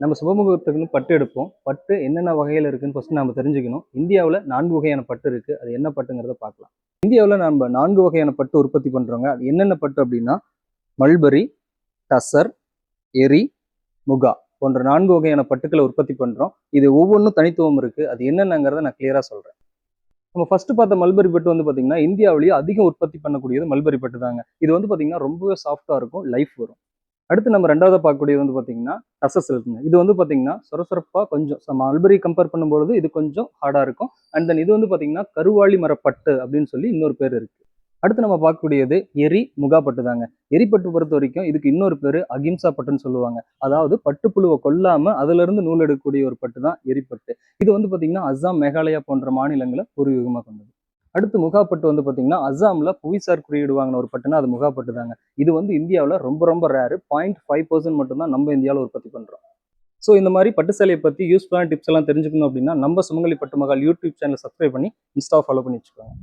நம்ம சுபமுகூர்த்தத்துக்குன்னு பட்டு எடுப்போம். பட்டு என்னென்ன வகையில இருக்குன்னு ஃபர்ஸ்ட் நாம தெரிஞ்சுக்கணும். இந்தியாவுல 4 வகையான பட்டு இருக்கு. அது என்ன பட்டுங்கிறத பார்க்கலாம். இந்தியாவுல நம்ம 4 வகையான பட்டு உற்பத்தி பண்றோங்க. அது என்னென்ன பட்டு அப்படின்னா, மல்பரி, டசர், எரி, முகா போன்ற 4 வகையான பட்டுக்களை உற்பத்தி பண்றோம். இது ஒவ்வொன்றும் தனித்துவம் இருக்கு. அது என்னென்னங்கிறத நான் கிளியரா சொல்றேன். நம்ம ஃபர்ஸ்ட் பார்த்த மல்பரி பட்டு வந்து பாத்தீங்கன்னா, இந்தியாவிலேயே அதிகம் உற்பத்தி பண்ணக்கூடியது மல்பரி பட்டு தாங்க. இது வந்து பாத்தீங்கன்னா ரொம்பவே சாஃப்டா இருக்கும், லைஃப் வரும். அடுத்து நம்ம 2வதா பார்க்கக்கூடியது வந்து பாத்தீங்கன்னா, டசர் சில்க்ங்க. இது வந்து பாத்தீங்கன்னா சொரசொரப்பா கொஞ்சம் மல்பரி கம்பேர் பண்ணும்பொழுது இது கொஞ்சம் ஹார்டா இருக்கும். அண்ட் தென் இது வந்து பாத்தீங்கன்னா கருவாளி மர பட்டு அப்படின்னு சொல்லி இன்னொரு பேர் இருக்கு. அடுத்து நம்ம பார்க்கக்கூடியது எரி முகா பட்டு தாங்க. எரி பட்டு பொறுத்த வரைக்கும் இதுக்கு இன்னொரு பேரு அகிம்சா பட்டுன்னு சொல்லுவாங்க. அதாவது பட்டுப்புழுவை கொல்லாம அதுல இருந்து நூல் எடுக்கக்கூடிய ஒரு பட்டு தான் எரிப்பட்டு. இது வந்து பாத்தீங்கன்னா அஸ்ஸாம், மேகாலயா போன்ற மாநிலங்களை பூர்வீகமா கொண்டது. அடுத்து முகா பட்டு வந்து பாத்தீங்கன்னா அஸ்ஸாம்ல புவிசார் குறியீடு வாங்கின ஒரு பட்டுனா அது முகா பட்டு தாங்க. இது வந்து இந்தியாவில் ரொம்ப ரொம்ப ரேரு. 0.5% மட்டும் தான் நம்ம இந்தியாவில் உற்பத்தி பண்றோம். ஸோ இந்த மாதிரி பட்டு சேலையை பத்தி யூஸ்ஃபுல்லான டிப்ஸ் எல்லாம் தெரிஞ்சுக்கணும் அப்படின்னா நம்ம சுமங்கலி பட்டு மகால் யூடியூப் சேனலை சப்ஸ்கிரைப் பண்ணி இன்ஸ்டா ஃபாலோ பண்ணி வச்சுக்கோங்க.